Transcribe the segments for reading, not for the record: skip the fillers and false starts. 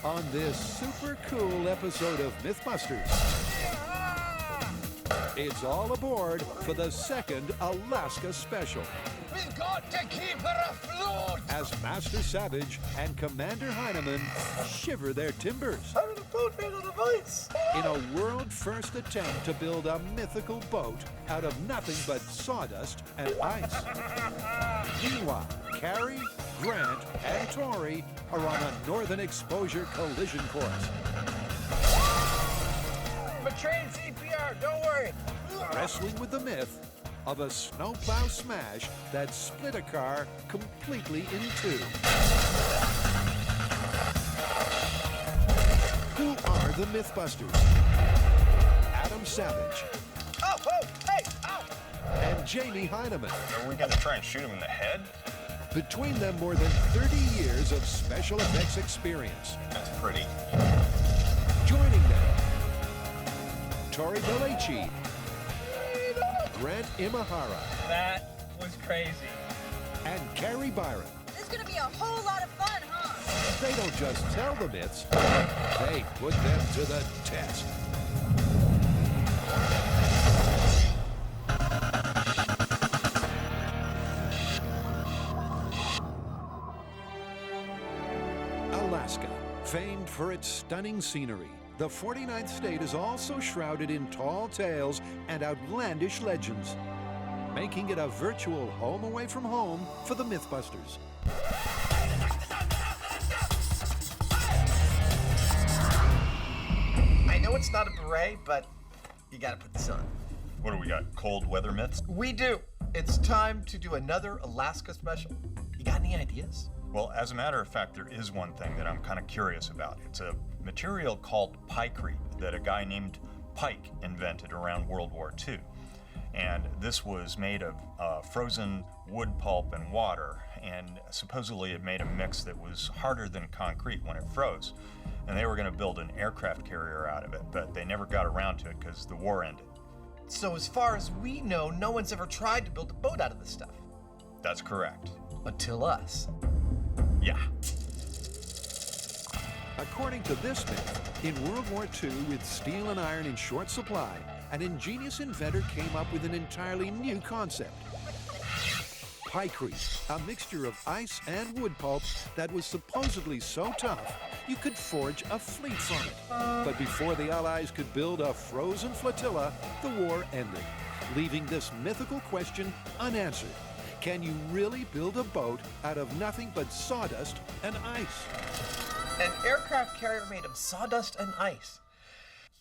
on this super cool episode of MythBusters. It's all aboard for the second Alaska special. We've got to keep her afloat! As Master Savage and Commander Hyneman shiver their timbers. How did a boat made out of ice? In a world-first attempt to build a mythical boat out of nothing but sawdust and ice. Meanwhile, Carrie, Grant, and Tory are on a northern exposure collision course. I'm a trained CPR, don't worry. Wrestling with the myth of a snowplow smash that split a car completely in two. Who are the MythBusters? Adam Savage. Oh, hey, ow! And Jamie Hyneman. Are we going to try and shoot him in the head? Between them, more than 30 years of special effects experience. That's pretty. Joining them, Tory Belleci, Grant Imahara, That was crazy. and Carrie Byron. This is gonna be a whole lot of fun, huh? They don't just tell the myths, they put them to the test. Alaska, famed for its stunning scenery, the 49th state is also shrouded in tall tales and outlandish legends, making it a virtual home away from home for the MythBusters. I know it's not a beret, but you gotta put this on. What do we got? Cold weather myths? We do. It's time to do another Alaska special. You got any ideas? Well, as a matter of fact, there is one thing that I'm kind of curious about. It's a material called Pykrete that a guy named Pike invented around World War II. And this was made of frozen wood pulp and water, and supposedly it made a mix that was harder than concrete when it froze. And they were going to build an aircraft carrier out of it, but they never got around to it because the war ended. So as far as we know, no one's ever tried to build a boat out of this stuff. That's correct. Until us. Yeah. According to this myth, in World War II, with steel and iron in short supply, an ingenious inventor came up with an entirely new concept. Pykrete, a mixture of ice and wood pulp that was supposedly so tough you could forge a fleet from it. But before the Allies could build a frozen flotilla, the war ended, leaving this mythical question unanswered. Can you really build a boat out of nothing but sawdust and ice? An aircraft carrier made of sawdust and ice.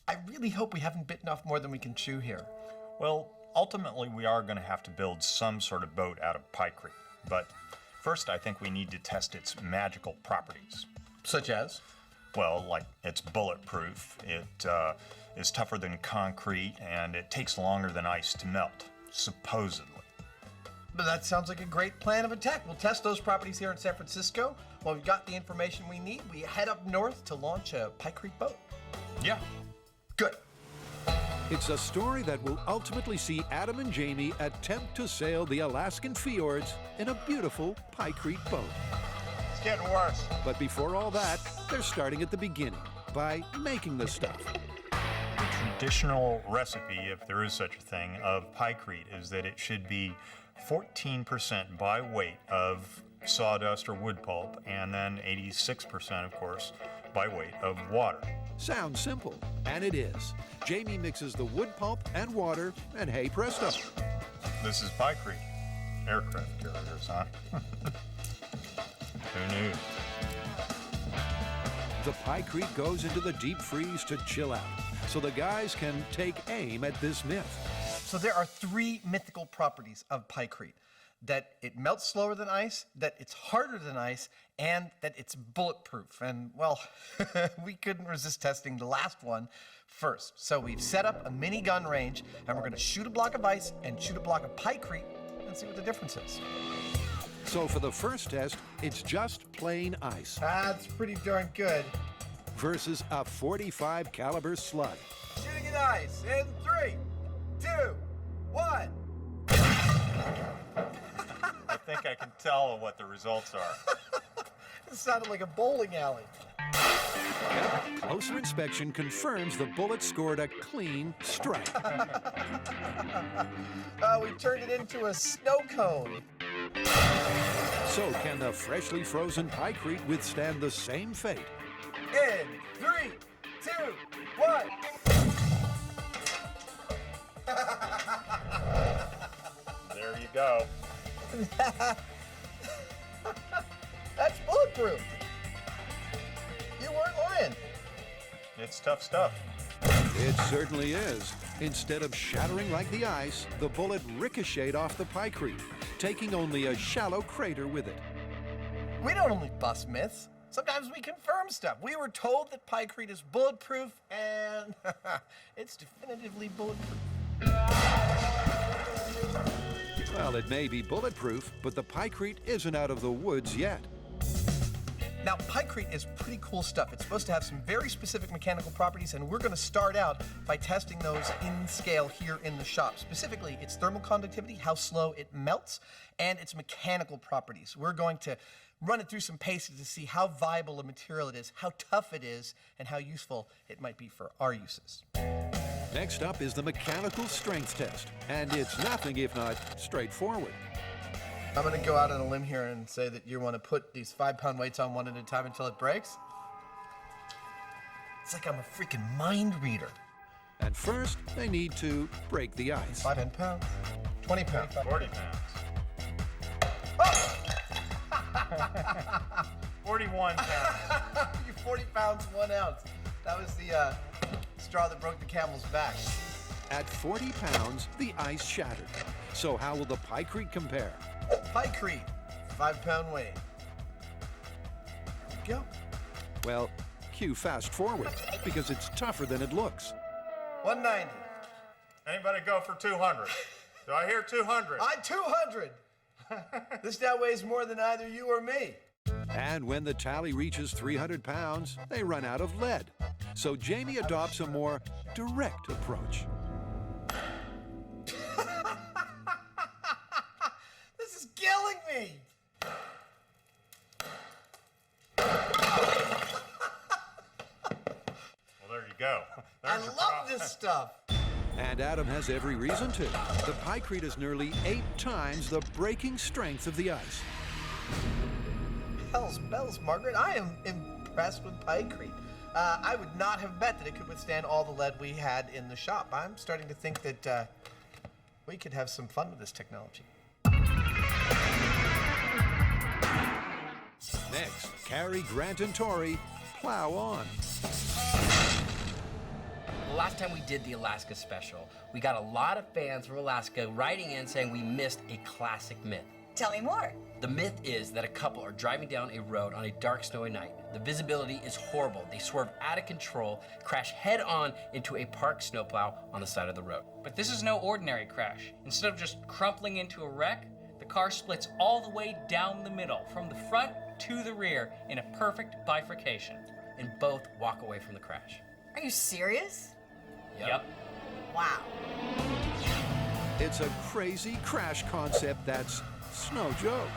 I really hope we haven't bitten off more than we can chew here. Well, ultimately, we are going to have to build some sort of boat out of Pykrete. But first, I think we need to test its magical properties. Such as? Well, like it's bulletproof, it is tougher than concrete, and it takes longer than ice to melt, supposedly. But that sounds like a great plan of attack. We'll test those properties here in San Francisco. While we've got the information we need, we head up north to launch a Pykrete boat. Yeah. Good. It's a story that will ultimately see Adam and Jamie attempt to sail the Alaskan fjords in a beautiful Pykrete boat. It's getting worse. But before all that, they're starting at the beginning by making the stuff. The traditional recipe, if there is such a thing, of Pykrete is that it should be 14% by weight of sawdust or wood pulp, and then 86%, of course, by weight of water. Sounds simple, and it is. Jamie mixes the wood pulp and water, and hey presto. This is Pykrete. Aircraft carriers, huh? Who knew? The Pykrete goes into the deep freeze to chill out, so the guys can take aim at this myth. So there are three mythical properties of Pykrete. That it melts slower than ice, that it's harder than ice, and that it's bulletproof. And, well, we couldn't resist testing the last one first. So we've set up a mini gun range, and we're going to shoot a block of ice and shoot a block of Pykrete and see what the difference is. So for the first test, it's just plain ice That's pretty darn good. versus a .45 caliber slug. Shooting at ice in 3, 2, 1. I think I can tell what the results are. It sounded like a bowling alley. Yep, closer inspection confirms the bullet scored a clean strike. We turned it into a snow cone. So can the freshly frozen Pykrete withstand the same fate? In 3, 2, 1. There you go. That's bulletproof. You weren't lying. It's tough stuff. It certainly is. Instead of shattering like the ice, the bullet ricocheted off the Pykrete, taking only a shallow crater with it. We don't only bust myths. Sometimes we confirm stuff. We were told that Pykrete is bulletproof, and it's definitively bulletproof. Well, it may be bulletproof, but the Pykrete isn't out of the woods yet. Now, Pykrete is pretty cool stuff. It's supposed to have some very specific mechanical properties, and we're going to start out by testing those in scale here in the shop. Specifically, its thermal conductivity, how slow it melts, and its mechanical properties. We're going to run it through some paces to see how viable a material it is, how tough it is, and how useful it might be for our uses. Next up is the mechanical strength test, and it's nothing if not straightforward. I'm going to go out on a limb here and say that you want to put these 5-pound weights on one at a time until it breaks. It's like I'm a freaking mind reader. And first, they need to break the ice. 10 pounds, 20 pounds. 40 pounds. 41 pounds. You 40 pounds, 1 ounce. That was the straw that broke the camel's back. At 40 pounds, the ice shattered. So how will the Pykrete compare? Pykrete, 5-pound weight. There you go. Well, cue fast forward, because it's tougher than it looks. 190. Anybody go for 200? Do I hear 200? 200. This now weighs more than either you or me. And when the tally reaches 300 pounds, they run out of lead. So Jamie adopts a more direct approach. This is killing me. Well, there you go. I There's your love problem. this stuff. And Adam has every reason to. The Pykrete is nearly 8 times the breaking strength of the ice. Hell's bells, Margaret. I am impressed with Pykrete. I would not have bet that it could withstand all the lead we had in the shop. I'm starting to think that we could have some fun with this technology. Next, Carrie, Grant, and Tory plow on. The last time we did the Alaska special, we got a lot of fans from Alaska writing in saying we missed a classic myth. Tell me more. The myth is that a couple are driving down a road on a dark, snowy night. The visibility is horrible. They swerve out of control, crash head-on into a parked snowplow on the side of the road. But this is no ordinary crash. Instead of just crumpling into a wreck, the car splits all the way down the middle, from the front to the rear, in a perfect bifurcation. And both walk away from the crash. Are you serious? Yep. Wow. It's a crazy crash concept that's no joke.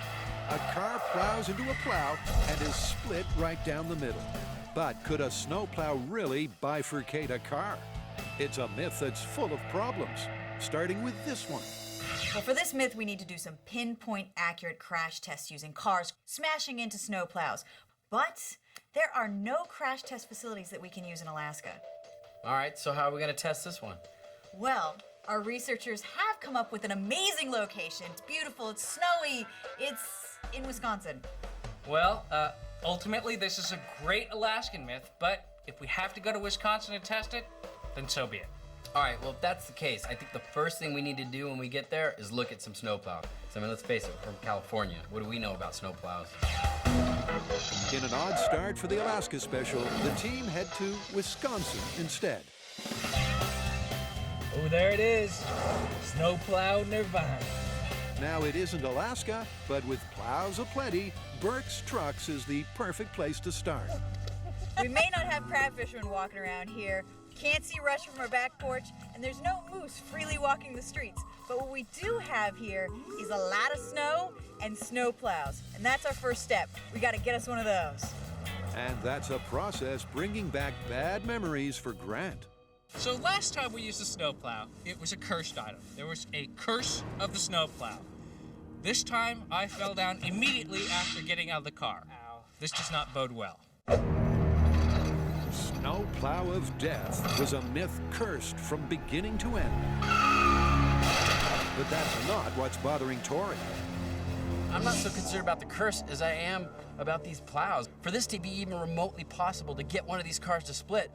A car plows into a plow and is split right down the middle. But could a snowplow really bifurcate a car? It's a myth that's full of problems, starting with this one. Well, for this myth, we need to do some pinpoint accurate crash tests using cars smashing into snowplows. But there are no crash test facilities that we can use in Alaska. All right, so how are we gonna test this one? Well, our researchers have come up with an amazing location. It's beautiful, it's snowy, it's in Wisconsin. Well, ultimately, this is a great Alaskan myth, but if we have to go to Wisconsin to test it, then so be it. All right, well, if that's the case, I think the first thing we need to do when we get there is look at some snowplow. So, I mean, let's face it, we're from California. What do we know about snowplows? In an odd start for the Alaska special, the team head to Wisconsin instead. Oh, there it is. Snowplow Nirvana. Now, it isn't Alaska, but with plows aplenty, Burke's Trucks is the perfect place to start. We may not have crab fishermen walking around here, can't see Rush from our back porch, and there's no moose freely walking the streets. But what we do have here is a lot of snow and snowplows, and that's our first step. We got to get us one of those. And that's a process bringing back bad memories for Grant. So last time we used the snowplow, it was a cursed item. There was a curse of the snowplow. This time, I fell down immediately after getting out of the car. Ow. This does not bode well. Snowplow of Death was a myth cursed from beginning to end. But that's not what's bothering Tory. I'm not so concerned about the curse as I am about these plows. For this to be even remotely possible to get one of these cars to split,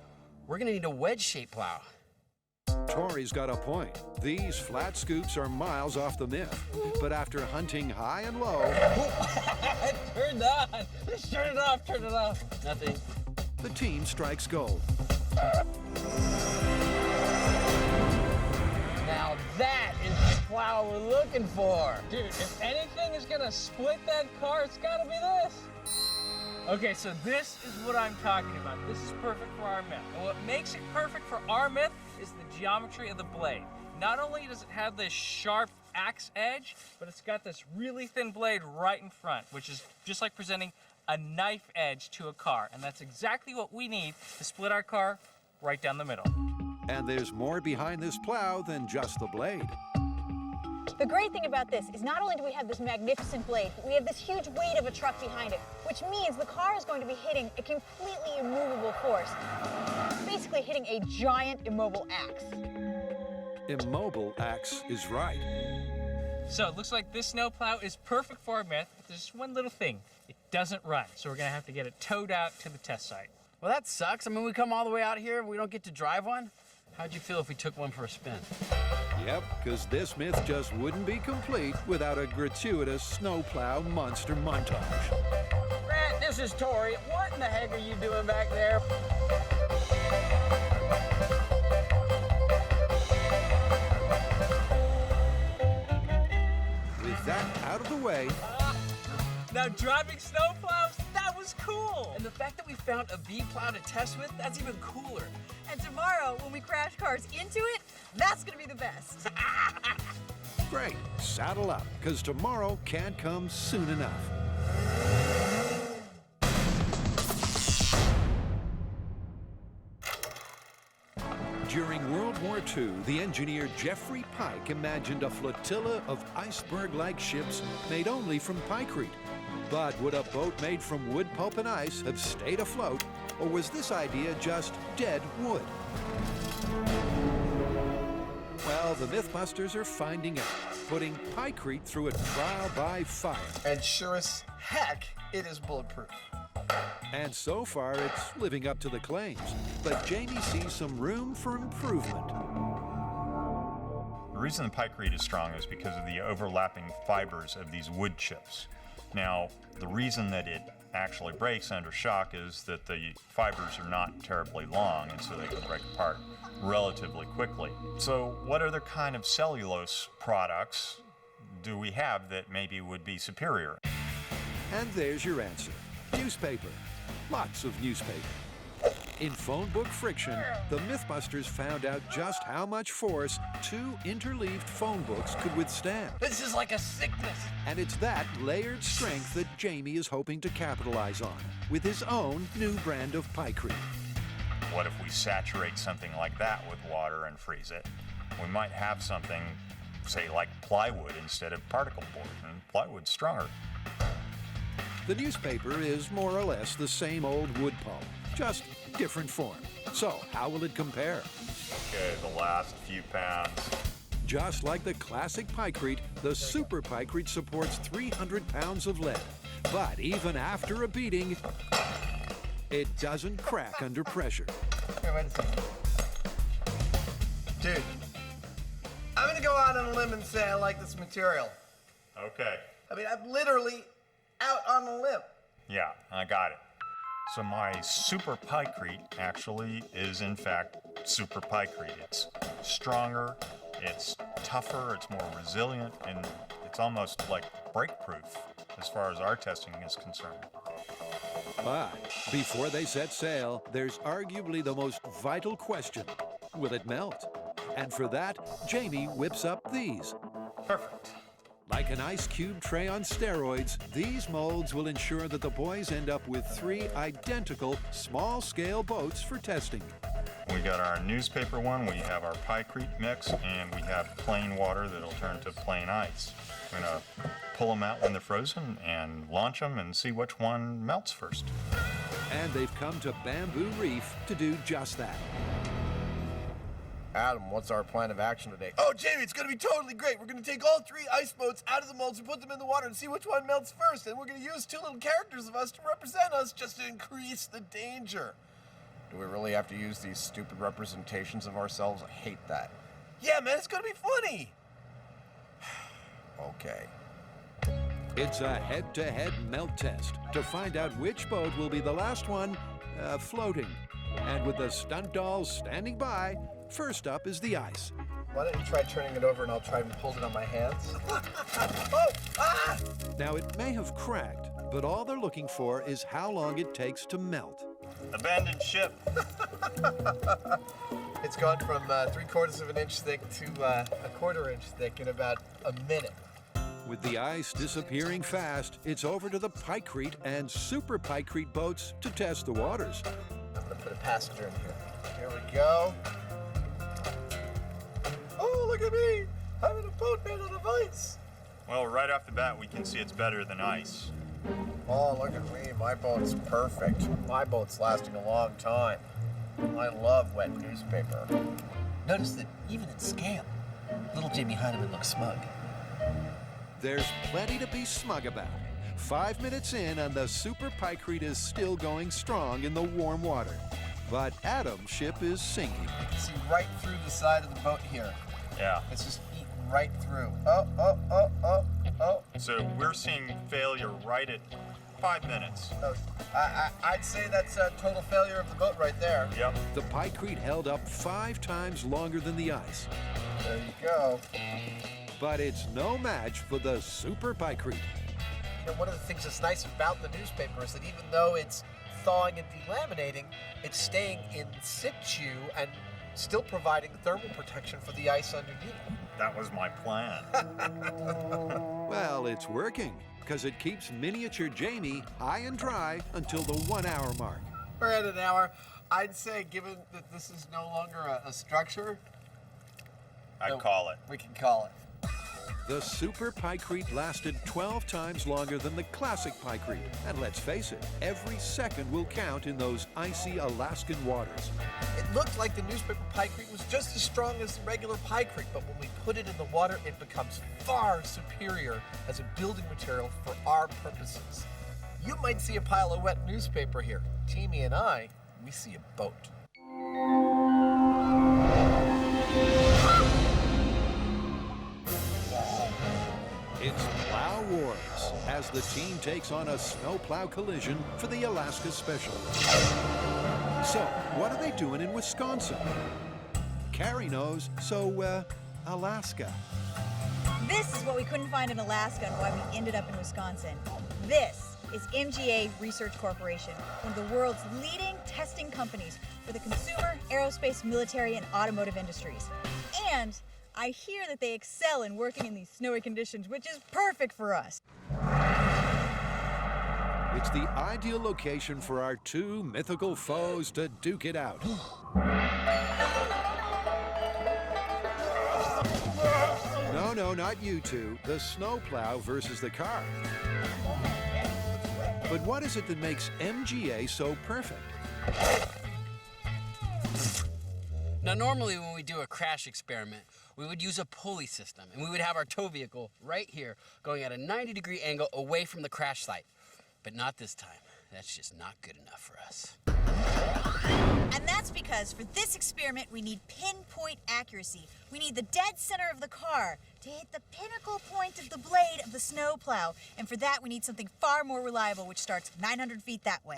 we're gonna need a wedge-shaped plow. Tory's got a point. These flat scoops are miles off the myth. But after hunting high and low... Turn it on! Just turn it off, turn it off. Nothing. the team strikes gold. Now that is the plow we're looking for. Dude, if anything is gonna split that car, it's gotta be this. Okay, so this is what I'm talking about. This is perfect for our myth. And what makes it perfect for our myth is the geometry of the blade. Not only does it have this sharp axe edge, but it's got this really thin blade right in front, which is just like presenting a knife edge to a car. And that's exactly what we need to split our car right down the middle. And there's more behind this plow than just the blade. The great thing about this is not only do we have this magnificent blade, but we have this huge weight of a truck behind it, which means the car is going to be hitting a completely immovable force, basically hitting a giant immobile axe. Immobile axe is right. So it looks like this snowplow is perfect for our myth, but there's one little thing. It doesn't run, so we're gonna have to get it towed out to the test site. Well, that sucks. I mean, we come all the way out here and we don't get to drive one? How'd you feel if we took one for a spin? Yep, because this myth just wouldn't be complete without a gratuitous snowplow monster montage. Grant, this is Tory. What in the heck are you doing back there? With that out of the way, Now driving snowplows, that was cool! And the fact that we found a V-plow to test with, that's even cooler. And tomorrow, when we crash cars into it, that's gonna be the best. great, saddle up, because tomorrow can't come soon enough. During World War II, the engineer Jeffrey Pike imagined a flotilla of iceberg-like ships made only from Pykrete. But would a boat made from wood pulp and ice have stayed afloat, or was this idea just dead wood? Well, the MythBusters are finding out, putting Pykrete through a trial by fire. And sure as heck, it is bulletproof. And so far, it's living up to the claims. But Jamie sees some room for improvement. The reason the Pykrete is strong is because of the overlapping fibers of these wood chips. Now, the reason that it actually breaks under shock is that the fibers are not terribly long, and so they can break apart relatively quickly. So what other kind of cellulose products do we have that maybe would be superior? And there's your answer. Newspaper. Lots of newspaper. In phone book friction, the MythBusters found out just how much force two interleaved phone books could withstand. This is like a sickness. And it's that layered strength that Jamie is hoping to capitalize on with his own new brand of Pykrete. What if we saturate something like that with water and freeze it? We might have something, say, like plywood instead of particle board, and plywood's stronger. The newspaper is more or less the same old wood pulp, just different form. So, how will it compare? Okay, the last few pounds. Just like the classic Pykrete, the Super Pykrete supports 300 pounds of lead. But even after a beating, it doesn't crack under pressure. Here, wait a second. Dude, I'm gonna go out on a limb and say I like this material. Okay. I mean, I'm literally out on a limb. Yeah, I got it. So my Super Pykrete actually is in fact Super Pykrete. It's stronger, it's tougher, it's more resilient, and it's almost like break-proof as far as our testing is concerned. But before they set sail, there's arguably the most vital question. Will it melt? And for that, Jamie whips up these. Perfect. Like an ice cube tray on steroids, these molds will ensure that the boys end up with 3 identical small-scale boats for testing. We got our newspaper one, we have our Pykrete mix, and we have plain water that'll turn to plain ice. We're gonna pull them out when they're frozen and launch them and see which one melts first. And they've come to Bamboo Reef to do just that. Adam, what's our plan of action today? Oh, Jamie, it's going to be totally great. We're going to take all 3 ice boats out of the molds and put them in the water and see which one melts first. And we're going to use 2 little characters of us to represent us just to increase the danger. Do we really have to use these stupid representations of ourselves? I hate that. Yeah, man, it's going to be funny. Okay. It's a head-to-head melt test to find out which boat will be the last one floating. And with the stunt dolls standing by, first up is the ice. Why don't you try turning it over and I'll try and hold it on my hands? Oh! Ah! Now, it may have cracked, but all they're looking for is how long it takes to melt. Abandoned ship. It's gone from 3/4 of an inch thick to 1/4 inch thick in about a minute. With the ice disappearing fast, it's over to the Pykrete and Super Pike Creek boats to test the waters. I'm gonna put a passenger in here. Here we go. Oh, look at me! I'm in a boat made out of ice. Well, right off the bat, we can see it's better than ice. Oh, look at me. My boat's perfect. My boat's lasting a long time. I love wet newspaper. Notice that even in scale, little Jamie Hyneman looks smug. There's plenty to be smug about. 5 minutes in and the Super Pike Creek is still going strong in the warm water. But Adam's ship is sinking. You can see right through the side of the boat here. Yeah. It's just eaten right through. Oh. So we're seeing failure right at 5 minutes. Oh, I'd say that's a total failure of the boat right there. Yep. The Pike Creek held up 5 times longer than the ice. There you go. But it's no match for the Super Pike Creek. You know, one of the things that's nice about the newspaper is that even though it's thawing and delaminating, it's staying in situ and still providing thermal protection for the ice underneath. That was my plan. Well, it's working, because it keeps miniature Jamie high and dry until the 1 hour mark. We're at an hour. I'd say, given that this is no longer a structure, I'd call it. we can call it. The Super Pike Creek lasted 12 times longer than the classic Pike Creek. And let's face it, every second will count in those icy Alaskan waters. It looked like the newspaper Pike Creek was just as strong as the regular Pike Creek, but when we put it in the water, it becomes far superior as a building material for our purposes. You might see a pile of wet newspaper here. Jamie and I, we see a boat. It's Plow Wars, as the team takes on a snowplow collision for the Alaska Special. So, what are they doing in Wisconsin? Carrie knows, so, Alaska. This is what we couldn't find in Alaska and why we ended up in Wisconsin. This is MGA Research Corporation, one of the world's leading testing companies for the consumer, aerospace, military, and automotive industries. And I hear that they excel in working in these snowy conditions, which is perfect for us. It's the ideal location for our 2 mythical foes to duke it out. No, not you two. The snowplow versus the car. But what is it that makes MGA so perfect? Now, normally when we do a crash experiment, we would use a pulley system, and we would have our tow vehicle right here going at a 90-degree angle away from the crash site. But not this time. That's just not good enough for us. And that's because for this experiment, we need pinpoint accuracy. We need the dead center of the car to hit the pinnacle point of the blade of the snowplow. And for that, we need something far more reliable, which starts 900 feet that way.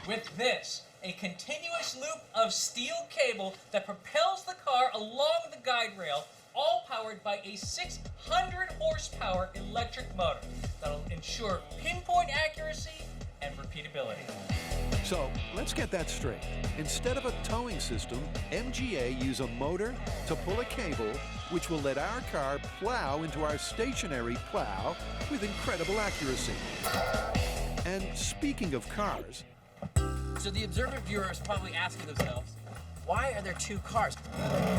With this, a continuous loop of steel cable that propels the car along the guide rail, all powered by a 600 horsepower electric motor that'll ensure pinpoint accuracy and repeatability. So, let's get that straight. Instead of a towing system, MGA use a motor to pull a cable which will let our car plow into our stationary plow with incredible accuracy. And speaking of cars, So the observant viewer is probably asking themselves, why are there two cars?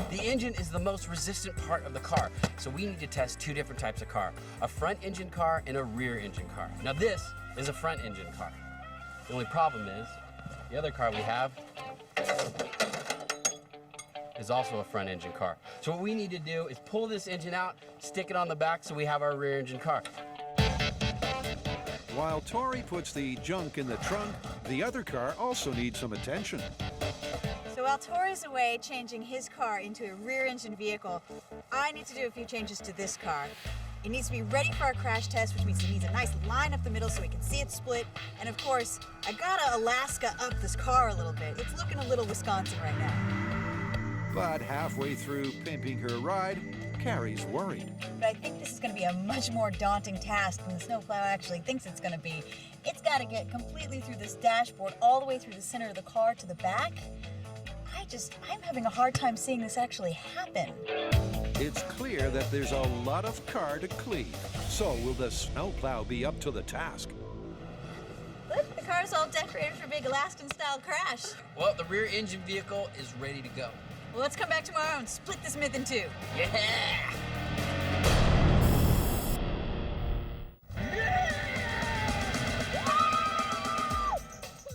The engine is the most resistant part of the car, so we need to test two different types of car, a front engine car and a rear engine car. Now this is a front engine car. The only problem is, the other car we have is also a front engine car. So what we need to do is pull this engine out, stick it on the back so we have our rear engine car. while Tory puts the junk in the trunk, the other car also needs some attention. So while Tory's away changing his car into a rear-engine vehicle, I need to do a few changes to this car. It needs to be ready for our crash test, which means it needs a nice line up the middle so we can see it split. And of course, I gotta Alaska up this car a little bit. It's looking a little Wisconsin right now. But halfway through pimping her ride, Carrie's worried. But I think this is gonna be a much more daunting task than the snowplow actually thinks it's gonna be. It's gotta get completely through this dashboard, all the way through the center of the car to the back. I'm having a hard time seeing this actually happen. It's clear that there's a lot of car to cleave. So will the snowplow be up to the task? Look, the car's all decorated for a big Alaskan-style crash. Well, the rear engine vehicle is ready to go. Well, let's come back tomorrow and split this myth in two. Yeah!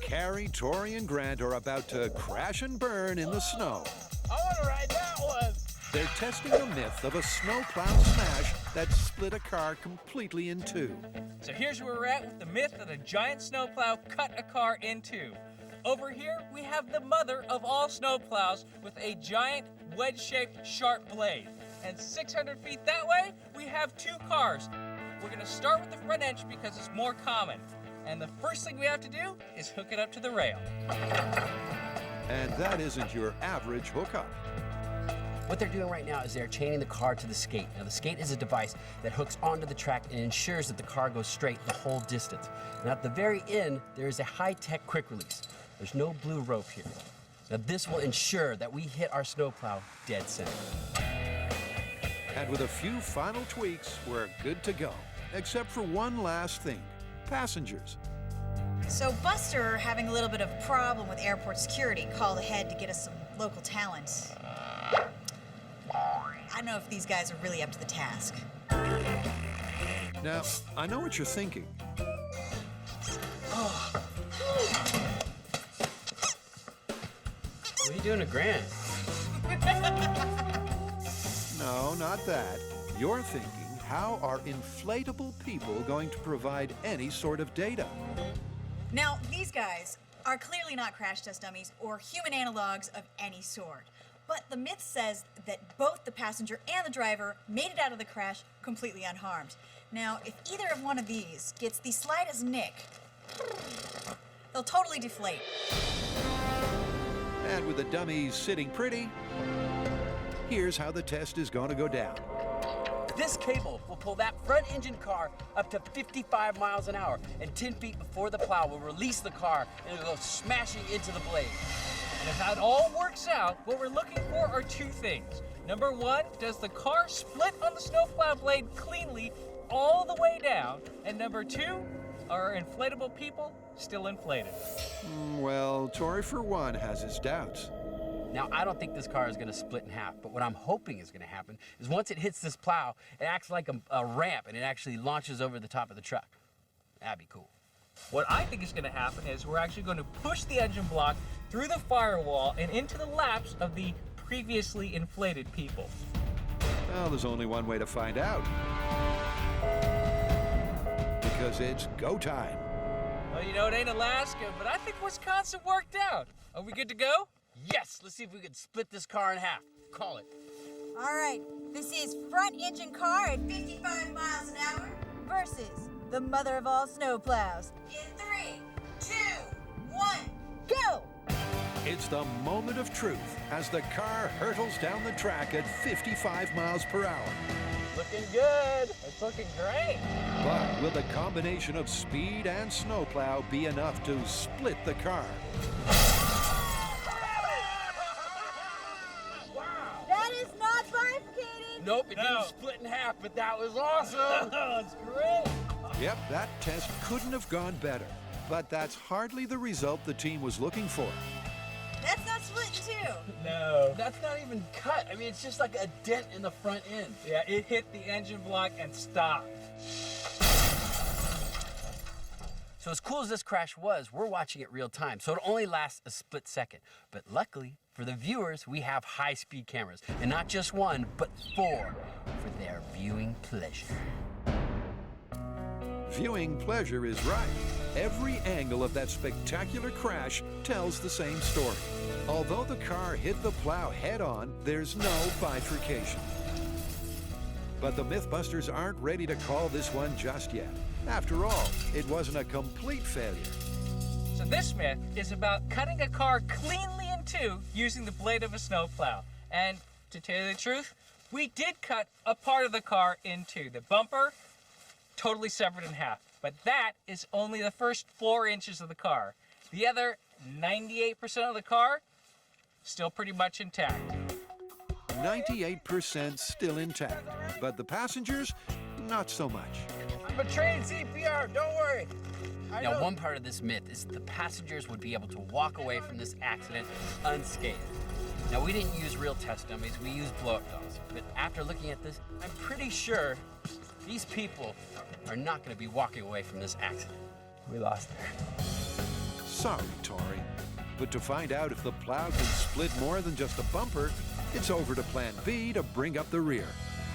Carrie, Tory, and Grant are about to crash and burn in the snow. I want to ride that one. They're testing the myth of a snowplow smash that split a car completely in two. So here's where we're at with the myth that a giant snowplow cut a car in two. Over here, we have the mother of all snowplows with a giant wedge-shaped sharp blade. And 600 feet that way, we have two cars. We're gonna start with the front engine because it's more common. And the first thing we have to do is hook it up to the rail. And that isn't your average hookup. What they're doing right now is they're chaining the car to the skate. Now, the skate is a device that hooks onto the track and ensures that the car goes straight the whole distance. And at the very end, there is a high-tech quick release. There's no blue rope here. Now, this will ensure that we hit our snowplow dead center. And with a few final tweaks, we're good to go. Except for one last thing. Passengers. So Buster, having a little bit of a problem with airport security, called ahead to get us some local talent. I don't know if these guys are really up to the task. Now, I know what you're thinking. What are you doing to Grant? No, not that. You're thinking, how are inflatable people going to provide any sort of data? Now, these guys are clearly not crash test dummies or human analogs of any sort. But the myth says that both the passenger and the driver made it out of the crash completely unharmed. Now, if either of one of these gets the slightest nick, they'll totally deflate. And with the dummies sitting pretty, here's how the test is going to go down. This cable will pull that front engine car up to 55 miles an hour, and 10 feet before the plow will release the car and it'll go smashing into the blade. And if that all works out, what we're looking for are two things. Number one, does the car split on the snowplow blade cleanly all the way down? And number two, are inflatable people still inflated? Well, Tory, for one, has his doubts. Now, I don't think this car is going to split in half, but what I'm hoping is going to happen is once it hits this plow, it acts like a ramp and it actually launches over the top of the truck. That'd be cool. What I think is going to happen is we're actually going to push the engine block through the firewall and into the laps of the previously inflated people. Well, there's only one way to find out. Because it's go time. Well, you know, it ain't Alaska, but I think Wisconsin worked out. Are we good to go? Yes, let's see if we can split this car in half. Call it. All right, this is front engine car at 55 miles an hour versus the mother of all snowplows. In 3, 2, 1, go! It's the moment of truth as the car hurtles down the track at 55 miles per hour. Looking good. It's looking great. But will the combination of speed and snowplow be enough to split the car? That is not bifurcating! Nope, it didn't split in half, but that was awesome. That's great. Yep, that test couldn't have gone better. But that's hardly the result the team was looking for. That's not split in two. No. That's not even cut. I mean, it's just like a dent in the front end. Yeah, it hit the engine block and stopped. So as cool as this crash was, we're watching it real time, so it only lasts a split second. But luckily, for the viewers, we have high-speed cameras, and not just one, but 4, for their viewing pleasure. Viewing pleasure is right. Every angle of that spectacular crash tells the same story. Although the car hit the plow head-on, there's no bifurcation. But the MythBusters aren't ready to call this one just yet. After all, it wasn't a complete failure. So this myth is about cutting a car cleanly in two using the blade of a snowplow. And to tell you the truth, we did cut a part of the car in two. The bumper, totally severed in half. But that is only the first 4 inches of the car. The other 98% of the car, still pretty much intact. 98% still intact, but the passengers, not so much. I'm a trained CPR, don't worry. Now, one part of this myth is the passengers would be able to walk away from this accident unscathed. Now, we didn't use real test dummies, we used blow-up dolls. But after looking at this, I'm pretty sure these people are not going to be walking away from this accident. We lost her. Sorry, Tory. But to find out if the plow can split more than just a bumper, it's over to Plan B to bring up the rear.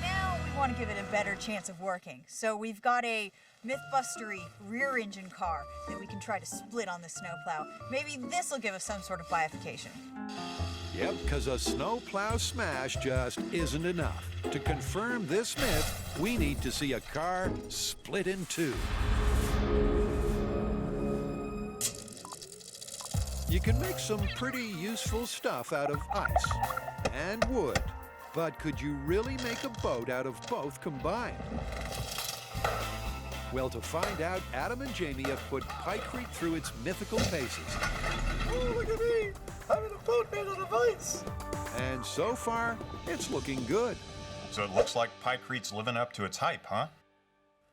Now we want to give it a better chance of working. So we've got a MythBustery rear engine car that we can try to split on the snowplow. Maybe this will give us some sort of bifurcation. Yep, because a snowplow smash just isn't enough. To confirm this myth, we need to see a car split in two. You can make some pretty useful stuff out of ice and wood, but could you really make a boat out of both combined? Well, to find out, Adam and Jamie have put Pykrete through its mythical paces. Oh, look at me! I'm in a boat made out of ice! And so far, it's looking good. So it looks like Pykrete's living up to its hype, huh?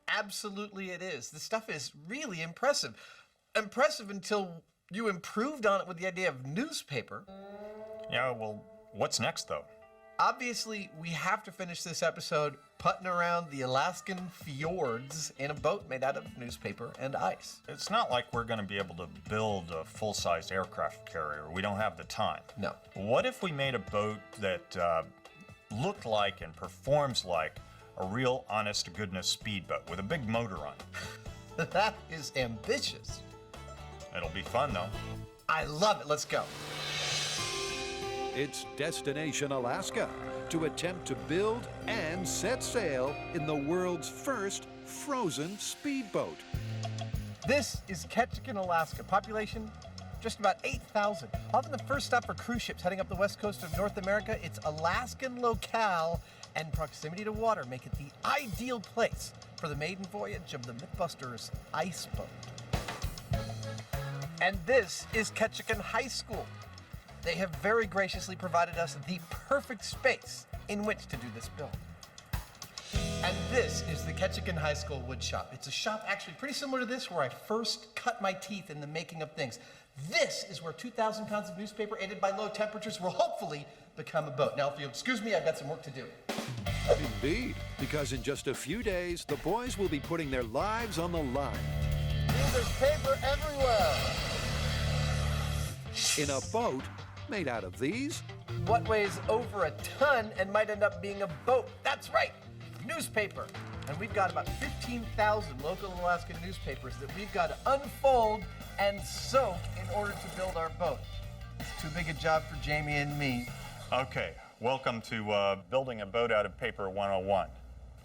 Absolutely it is. The stuff is really impressive. Impressive until you improved on it with the idea of newspaper. Yeah, well, what's next, though? Obviously, we have to finish this episode putting around the Alaskan fjords in a boat made out of newspaper and ice. It's not like we're going to be able to build a full-sized aircraft carrier. We don't have the time. No. What if we made a boat that looked like and performs like a real honest-to-goodness speedboat with a big motor on it? That is ambitious. It'll be fun, though. I love it. Let's go. It's Destination Alaska to attempt to build and set sail in the world's first frozen speedboat. This is Ketchikan, Alaska. Population just about 8,000. Often the first stop for cruise ships heading up the west coast of North America, it's Alaskan locale, and proximity to water make it the ideal place for the maiden voyage of the MythBusters ice boat. And this is Ketchikan High School. They have very graciously provided us the perfect space in which to do this build. And this is the Ketchikan High School wood shop. It's a shop actually pretty similar to this where I first cut my teeth in the making of things. This is where 2,000 pounds of newspaper aided by low temperatures will hopefully become a boat. Now, if you'll excuse me, I've got some work to do. Indeed, because in just a few days, the boys will be putting their lives on the line. There's paper everywhere. In a boat made out of these? What weighs over a ton and might end up being a boat? That's right, newspaper. And we've got about 15,000 local Alaskan newspapers that we've got to unfold and soak in order to build our boat. It's too big a job for Jamie and me. Okay, welcome to Building a Boat Out of Paper 101.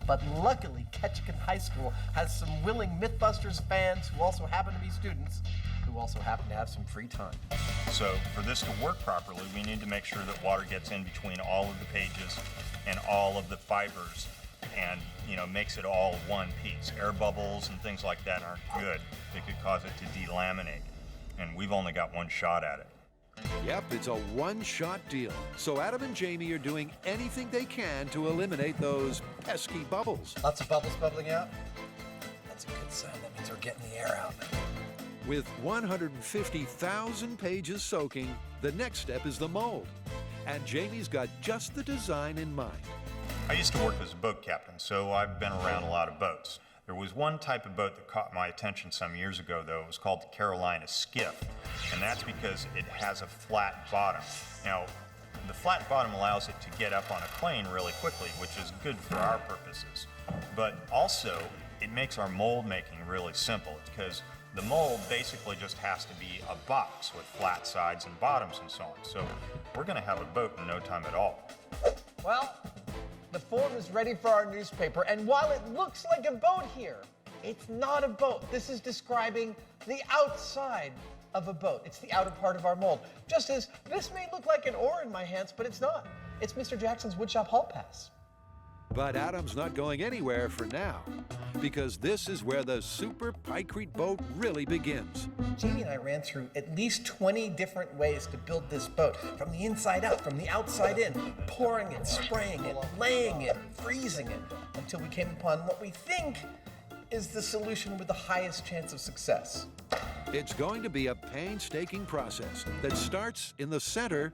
But luckily, Ketchikan High School has some willing MythBusters fans who also happen to be students, who also happen to have some free time. So for this to work properly, we need to make sure that water gets in between all of the pages and all of the fibers and, you know, makes it all one piece. Air bubbles and things like that aren't good. They could cause it to delaminate. And we've only got one shot at it. Yep, it's a one-shot deal. So Adam and Jamie are doing anything they can to eliminate those pesky bubbles. Lots of bubbles bubbling out. That's a good sign. That means we're getting the air out. With 150,000 pages soaking, the next step is the mold. And Jamie's got just the design in mind. I used to work as a boat captain, so I've been around a lot of boats. There was one type of boat that caught my attention some years ago, though. It was called the Carolina Skiff, and that's because it has a flat bottom. Now, the flat bottom allows it to get up on a plane really quickly, which is good for our purposes. But also, it makes our mold making really simple, because the mold basically just has to be a box with flat sides and bottoms and so on. So we're going to have a boat in no time at all. Well, the form is ready for our newspaper, and while it looks like a boat here, it's not a boat. This is describing the outside of a boat. It's the outer part of our mold. Just as this may look like an oar in my hands, but it's not. It's Mr. Jackson's woodshop hall pass. But Adam's not going anywhere for now, because this is where the Super Pike Creek boat really begins. Jamie and I ran through at least 20 different ways to build this boat, from the inside out, from the outside in, pouring it, spraying it, laying it, freezing it, until we came upon what we think is the solution with the highest chance of success. It's going to be a painstaking process that starts in the center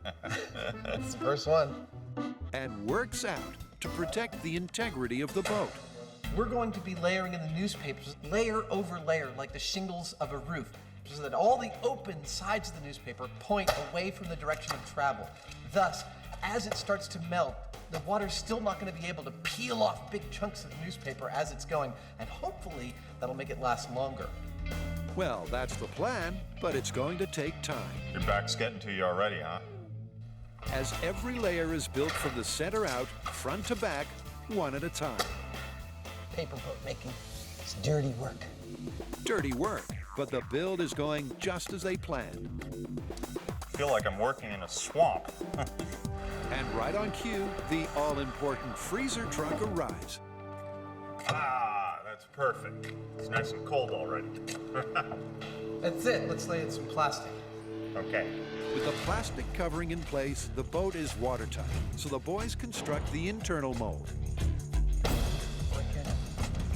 That's the first one. and works out to protect the integrity of the boat. We're going to be layering in the newspapers, layer over layer, like the shingles of a roof, so that all the open sides of the newspaper point away from the direction of travel. Thus, as it starts to melt, the water's still not going to be able to peel off big chunks of newspaper as it's going, and hopefully that'll make it last longer. Well, that's the plan, but it's going to take time. Your back's getting to you already, huh? As every layer is built from the center out, front to back, one at a time. Paper boat making, it's dirty work. Dirty work, but the build is going just as they planned. I feel like I'm working in a swamp. And right on cue, the all-important freezer truck arrives. That's perfect. It's nice and cold already. That's it. Let's lay in some plastic. Okay. With the plastic covering in place, the boat is watertight, so the boys construct the internal mold.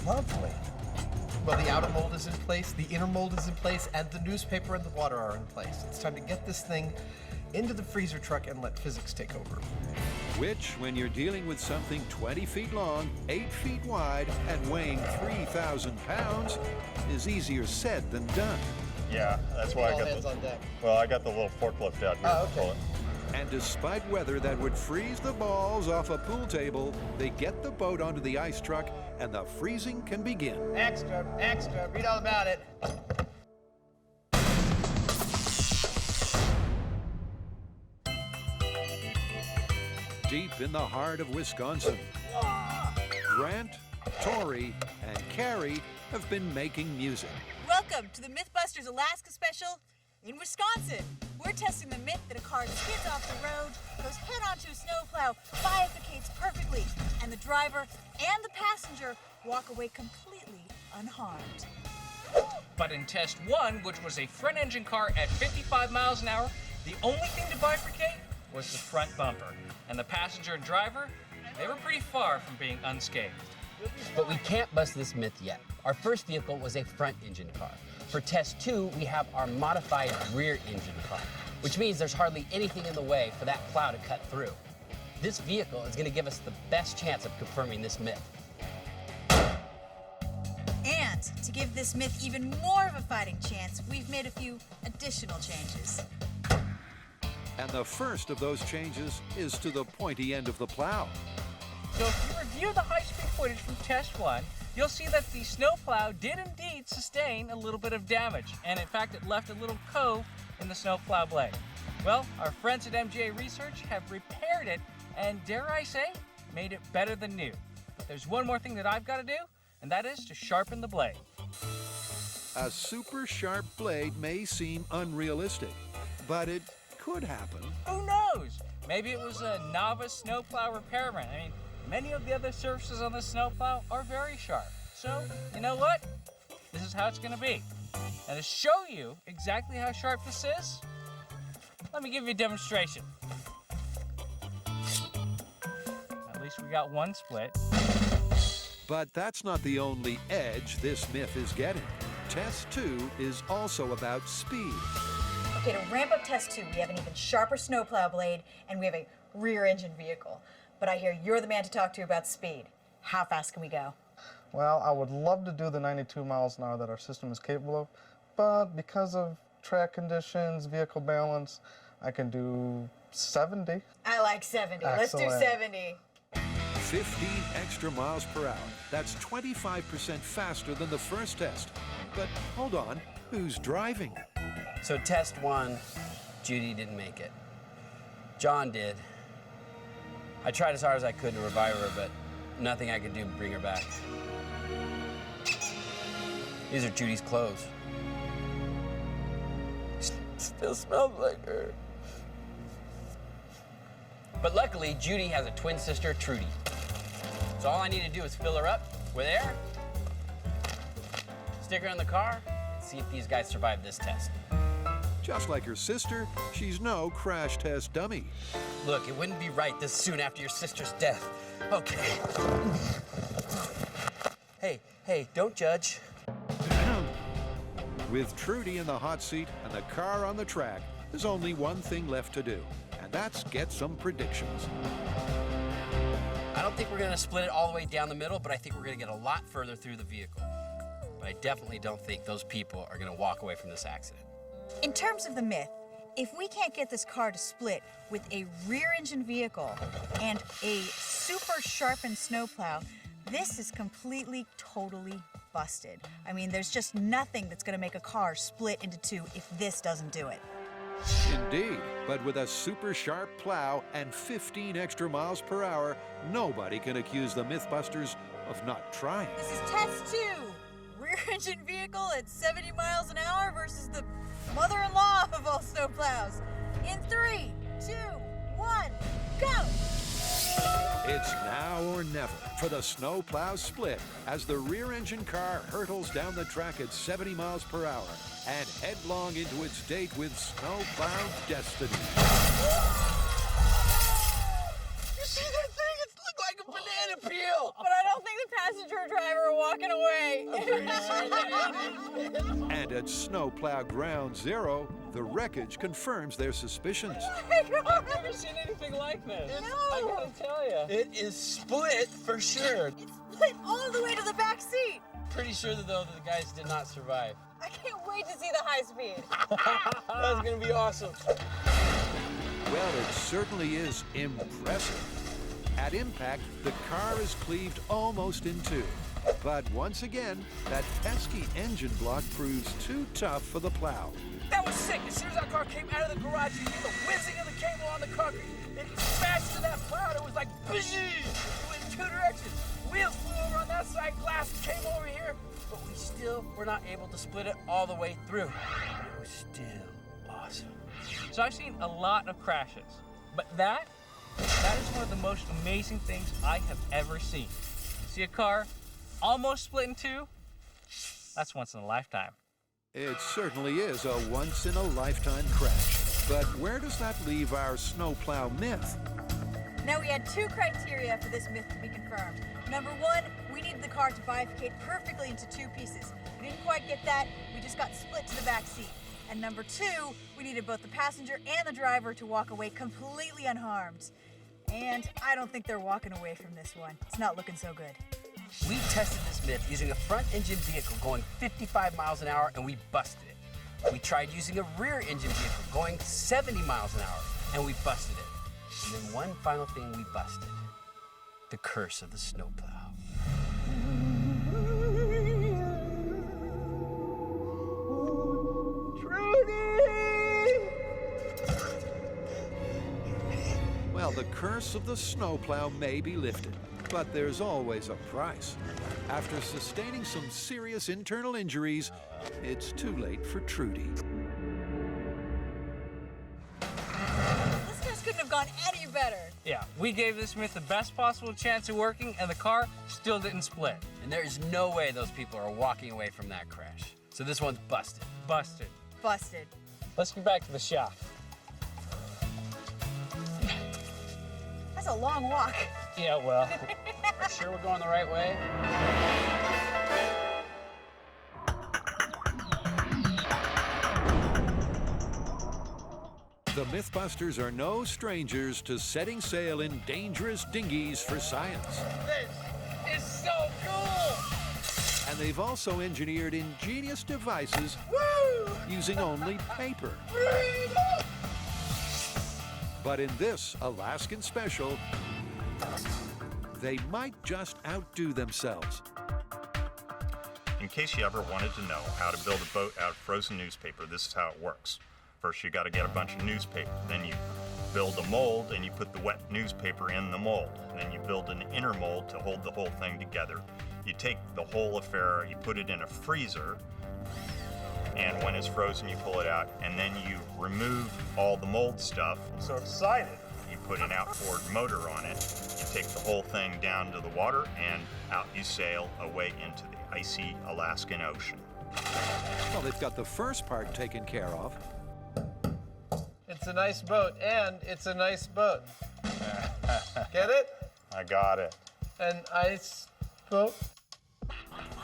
Lovely. Well, the outer mold is in place, the inner mold is in place, and the newspaper and the water are in place. It's time to get this thing into the freezer truck and let physics take over. Which, when you're dealing with something 20 feet long, 8 feet wide, and weighing 3,000 pounds, is easier said than done. Yeah, that's why All I got hands on deck. Well, I got the little forklift out here. Oh, to pull okay. it. And despite weather that would freeze the balls off a pool table, they get the boat onto the ice truck, and the freezing can begin. Extra, extra, read all about it. Deep in the heart of Wisconsin, Grant, Tory, and Carrie have been making music. Welcome to the MythBusters Alaska special in Wisconsin. We're testing the myth that a car skids off the road, goes head onto a snowplow, bifurcates perfectly, and the driver and the passenger walk away completely unharmed. But in test one, which was a front engine car at 55 miles an hour, the only thing to bifurcate was the front bumper. And the passenger and driver, they were pretty far from being unscathed. But we can't bust this myth yet. Our first vehicle was a front engine car. For test 2, we have our modified rear engine car, which means there's hardly anything in the way for that plow to cut through. This vehicle is going to give us the best chance of confirming this myth. And to give this myth even more of a fighting chance, we've made a few additional changes. And the first of those changes is to the pointy end of the plow. So if you review the high-speed footage from test 1, you'll see that the snowplow did indeed sustain a little bit of damage. And in fact, it left a little cove in the snowplow blade. Well, our friends at MGA Research have repaired it and, dare I say, made it better than new. But there's one more thing that I've got to do, and that is to sharpen the blade. A super sharp blade may seem unrealistic, but it could happen. Who knows? Maybe it was a novice snowplow repairman. I mean, many of the other surfaces on the snowplow are very sharp. So, you know what? This is how it's going to be. And to show you exactly how sharp this is, Let me give you a demonstration. At least we got one split. But that's not the only edge this myth is getting. Test 2 is also about speed. Okay, to ramp up test 2, we have an even sharper snowplow blade, and we have a rear-engine vehicle. But I hear you're the man to talk to about speed. How fast can we go? Well, I would love to do the 92 miles an hour that our system is capable of, but because of track conditions, vehicle balance, I can do 70. I like 70. Let's do Excellent. 70. 15 extra miles per hour. That's 25% faster than the first test. But hold on, who's driving? So test 1, Judy didn't make it. John did. I tried as hard as I could to revive her, but nothing I could do to bring her back. These are Judy's clothes. Still smells like her. But luckily, Judy has a twin sister, Trudy. So all I need to do is fill her up with air, stick her in the car, and see if these guys survive this test. Just like her sister, she's no crash test dummy. Look, it wouldn't be right this soon after your sister's death. Okay. Hey, don't judge. With Trudy in the hot seat and the car on the track, there's only one thing left to do, and that's get some predictions. I don't think we're gonna split it all the way down the middle, but I think we're gonna get a lot further through the vehicle. But I definitely don't think those people are gonna walk away from this accident. In terms of the myth, if we can't get this car to split with a rear-engine vehicle and a super sharpened snowplow, this is completely, totally busted. I mean, there's just nothing that's gonna make a car split into two if this doesn't do it. Indeed, but with a super sharp plow and 15 extra miles per hour, nobody can accuse the MythBusters of not trying. This is test 2. Rear-engine vehicle at 70 miles an hour versus the mother-in-law of all snowplows. In 3, 2, 1, go! It's now or never for the snowplow split as the rear-engine car hurtles down the track at 70 miles per hour and headlong into its date with snowplow destiny. You see that thing? It looked like a banana peel. But I don't think the passenger and driver are walking away. And at snowplow ground zero, the wreckage confirms their suspicions. I've never seen anything like this. I gotta tell you. It is split for sure. It's split all the way to the back seat. Pretty sure though that the guys did not survive. I can't wait to see the high speed. That's gonna be awesome. Well, it certainly is impressive. At impact, the car is cleaved almost in two. But once again, that pesky engine block proves too tough for the plow. That was sick. As soon as our car came out of the garage, you hear the whizzing of the cable on the concrete. It smashed into that plow. It was like, bzzz. It went in two directions. Wheels flew over on that side, glass came over here. But we still were not able to split it all the way through. It was still awesome. So I've seen a lot of crashes, but that is one of the most amazing things I have ever seen. See a car almost split in two? That's once in a lifetime. It certainly is a once-in-a-lifetime crash. But where does that leave our snowplow myth? Now, we had 2 criteria for this myth to be confirmed. Number 1, we needed the car to bifurcate perfectly into 2 pieces. We didn't quite get that. We just got split to the back seat. And number 2, we needed both the passenger and the driver to walk away completely unharmed. And I don't think they're walking away from this one. It's not looking so good. We tested this myth using a front engine vehicle going 55 miles an hour and we busted it. We tried using a rear engine vehicle going 70 miles an hour and we busted it. And then one final thing we busted. The curse of the snowplow. Well, the curse of the snowplow may be lifted, but there's always a price. After sustaining some serious internal injuries, it's too late for Trudy. This test couldn't have gone any better. Yeah, we gave this myth the best possible chance of working, and the car still didn't split. And there is no way those people are walking away from that crash. So this one's busted. Busted. Busted. Let's get back to the shop. That's a long walk. Yeah, well, sure we're going the right way? The Mythbusters are no strangers to setting sail in dangerous dinghies for science. This is so cool! And they've also engineered ingenious devices using only paper. But in this Alaskan special, they might just outdo themselves. In case you ever wanted to know how to build a boat out of frozen newspaper, this is how it works. First, you got to get a bunch of newspaper. Then you build a mold and you put the wet newspaper in the mold. Then you build an inner mold to hold the whole thing together. You take the whole affair, you put it in a freezer, and when it's frozen, you pull it out, and then you remove all the mold stuff. I'm so excited. You put an outboard motor on it. You take the whole thing down to the water, and out you sail away into the icy Alaskan Ocean. Well, they've got the first part taken care of. It's a nice boat, and it's a nice boat. Get it? I got it. An ice boat?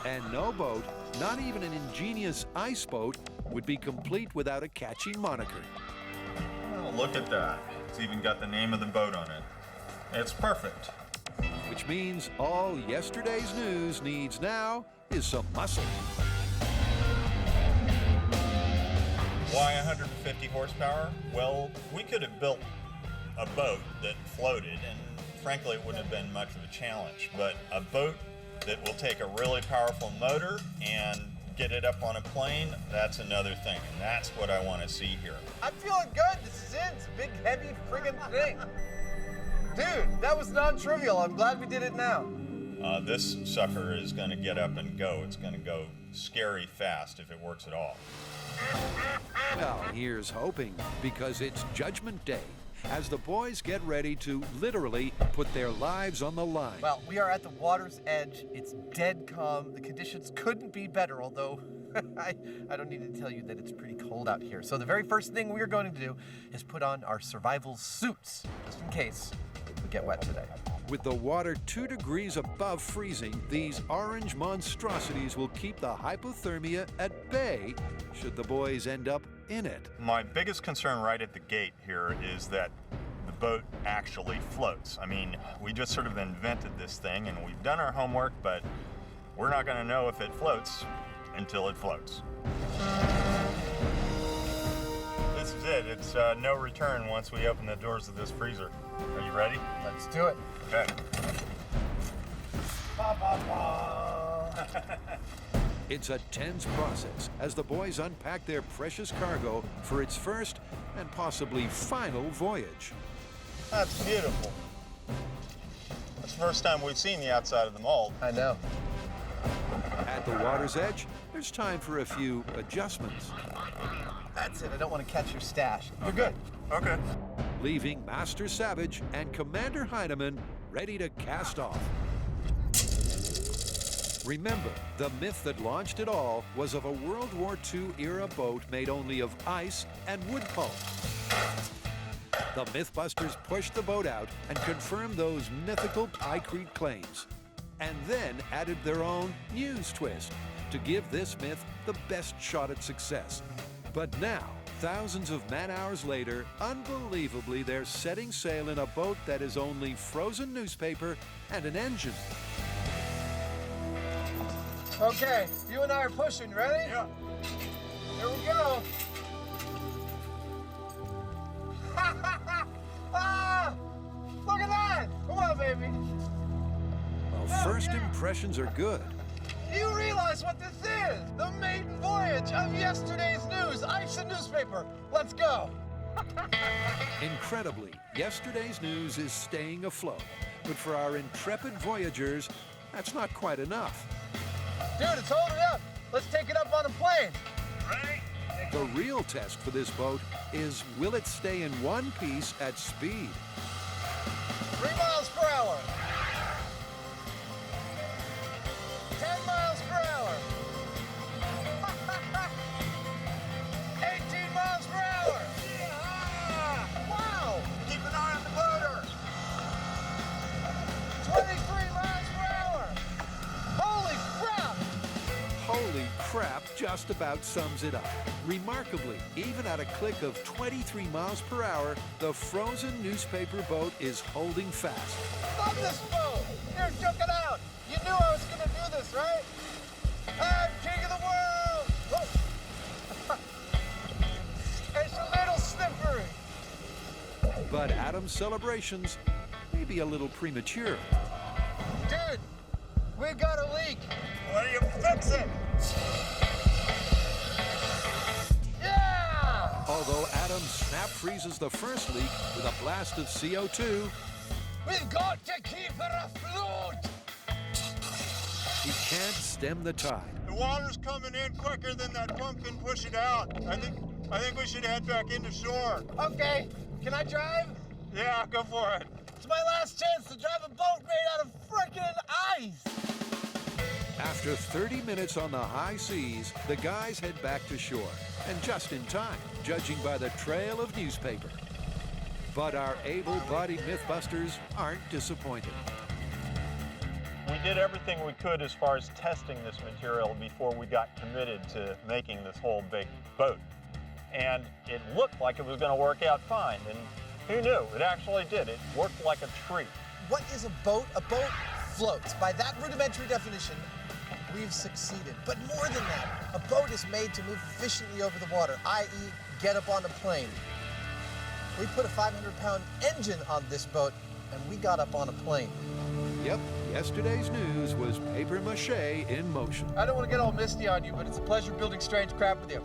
And no boat, not even an ingenious ice boat, would be complete without a catchy moniker. Oh, look at that. It's even got the name of the boat on it. It's perfect. Which means all yesterday's news needs now is some muscle. Why 150 horsepower? Well, we could have built a boat that floated, and frankly, it wouldn't have been much of a challenge. But a boat that will take a really powerful motor and get it up on a plane, that's another thing, and that's what I want to see here. I'm feeling good. This is it. It's a big, heavy friggin' thing. Dude, that was non-trivial. I'm glad we did it now. This sucker is going to get up and go. It's going to go scary fast if it works at all. Well, here's hoping, because it's Judgment Day, as the boys get ready to literally put their lives on the line. Well, we are at the water's edge. It's dead calm. The conditions couldn't be better, although I don't need to tell you that it's pretty cold out here. So the very first thing we're going to do is put on our survival suits, just in case we get wet today. With the water 2 degrees above freezing, these orange monstrosities will keep the hypothermia at bay should the boys end up in it. My biggest concern right at the gate here is that the boat actually floats. I mean, we just sort of invented this thing and we've done our homework, but we're not going to know if it floats until it floats. This is it. It's no return once we open the doors of this freezer. Are you ready? Let's do it. Okay. It's a tense process as the boys unpack their precious cargo for its first and possibly final voyage. That's beautiful. That's the first time we've seen the outside of the mold. I know. At the water's edge, there's time for a few adjustments. That's it. I don't want to catch your stash. You're good. Okay. Leaving Master Savage and Commander Hyneman ready to cast off. Remember, the myth that launched it all was of a World War II era boat made only of ice and wood pulp. The Mythbusters pushed the boat out and confirmed those mythical Pykrete claims, and then added their own news twist to give this myth the best shot at success. But now, thousands of man-hours later, unbelievably, they're setting sail in a boat that is only frozen newspaper and an engine. Okay, you and I are pushing. Ready? Yeah. Here we go. Ah! Look at that! Come on, baby. Well, first impressions are good. Do you realize what this is? The maiden voyage of yesterday's news. Ice and newspaper. Let's go. Incredibly, yesterday's news is staying afloat. But for our intrepid voyagers, that's not quite enough. Dude, it's holding up. Let's take it up on a plane. Ready? The real test for this boat is, will it stay in one piece at speed? 3 miles per hour. 10 miles per hour. 18 miles per hour. Yeah! Wow! Keep an eye on the motor. just about sums it up. Remarkably, even at a click of 23 miles per hour, the frozen newspaper boat is holding fast. Love this boat! Here, check it out! You knew I was gonna do this, right? I'm king of the world! Whoa. It's a little slippery. But Adam's celebrations may be a little premature. Dude, we got a leak. Why don't you fix it? Yeah! Although Adam snap freezes the first leak with a blast of CO2, We've got to keep her afloat. he can't stem the tide. The water's coming in quicker than that pump can push it out. I think we should head back into shore. Okay, can I drive? Yeah, go for it. It's my last chance to drive a boat made out of frickin' ice. After 30 minutes on the high seas, the guys head back to shore. And just in time, judging by the trail of newspaper. But our able-bodied Mythbusters aren't disappointed. We did everything we could as far as testing this material before we got committed to making this whole big boat. And it looked like it was going to work out fine. And who knew? It actually did. It worked like a treat. What is a boat? A boat floats. By that rudimentary definition, we've succeeded. But more than that, a boat is made to move efficiently over the water, i.e. get up on a plane. We put a 500-pound engine on this boat, and we got up on a plane. Yep, yesterday's news was papier-mâché in motion. I don't want to get all misty on you, but it's a pleasure building strange crap with you.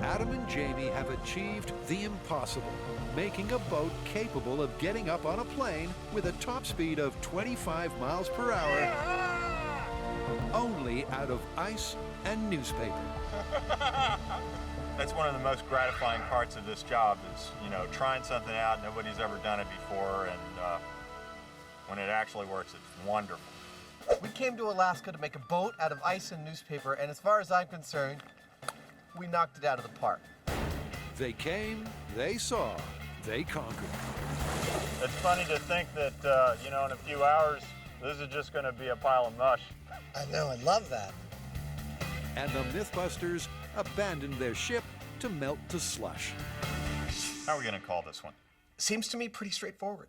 Adam and Jamie have achieved the impossible, making a boat capable of getting up on a plane with a top speed of 25 miles per hour, only out of ice and newspaper. That's one of the most gratifying parts of this job is, trying something out. Nobody's ever done it before, and when it actually works, it's wonderful. We came to Alaska to make a boat out of ice and newspaper, and as far as I'm concerned, we knocked it out of the park. They came, they saw, they conquered. It's funny to think that, in a few hours, this is just going to be a pile of mush. I know, I love that. And the Mythbusters abandoned their ship to melt to slush. How are we going to call this one? Seems to me pretty straightforward.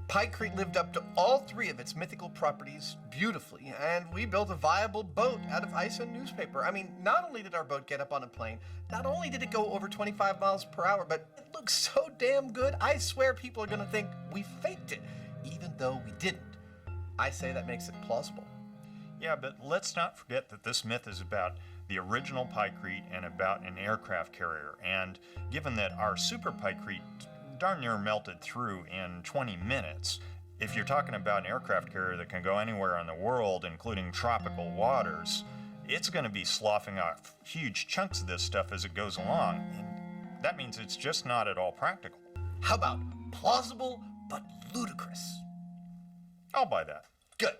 Pykrete lived up to all three of its mythical properties beautifully, and we built a viable boat out of ice and newspaper. I mean, not only did our boat get up on a plane, not only did it go over 25 miles per hour, but it looks so damn good, I swear people are gonna think we faked it, even though we didn't. I say that makes it plausible. Yeah, but let's not forget that this myth is about the original Pykrete and about an aircraft carrier. And given that our Super Pike Creek darn near melted through in 20 minutes, if you're talking about an aircraft carrier that can go anywhere in the world, including tropical waters, it's going to be sloughing off huge chunks of this stuff as it goes along. And that means it's just not at all practical. How about plausible but ludicrous? I'll buy that. Good.